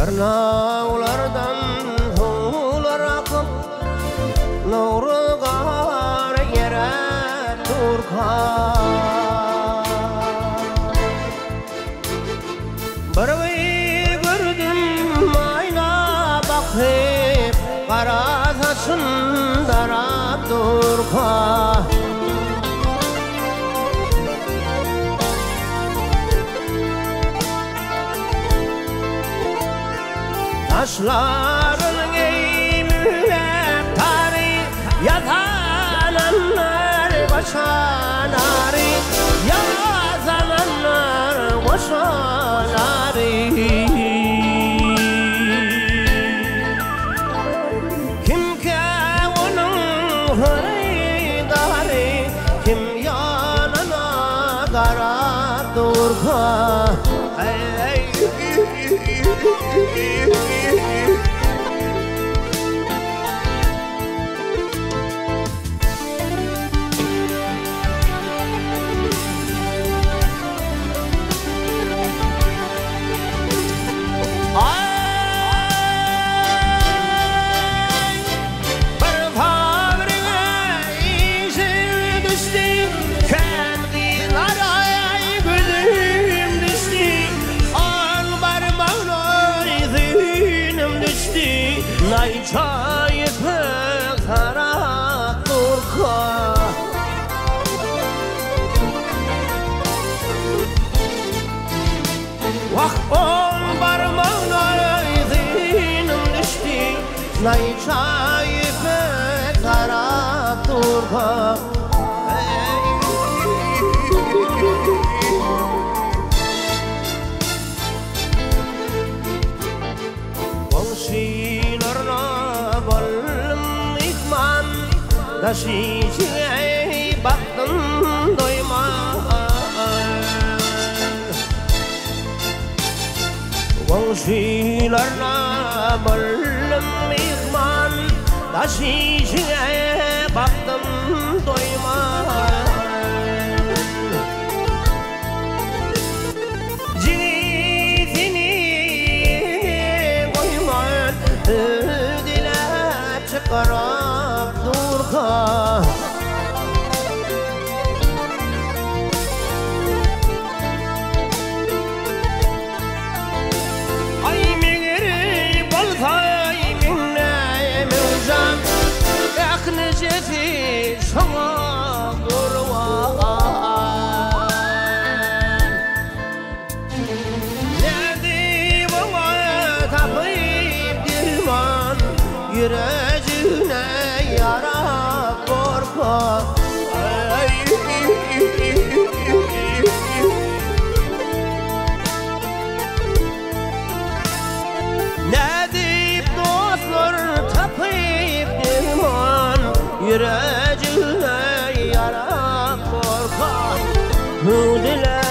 Tırnağlardan sular akıp Nurgar yere turkan Bir gördüm ayna bakıp Kara saçın darap durkan Taşların eğimlep tarih yazanlar başanari yazanlar başanari Kimke onun hırıydari kim yanına kara durga Nay çayıpı kara turka Vah ol barmağına zinim düştü Nay çayıpı kara turka Daşıcıya baktım doymaz Komşularına bölüm ihman Daşıcıya baktım doymaz Ciritini koyman Ödile çıkarıp durga Ay migri bolsay minne mevzam Ekneceti şama durvan Nerede bana tapıp dirman Yüreğine yara korka Ne deyip dostlar tapıp dirman Yüreğine yara korka Hüdile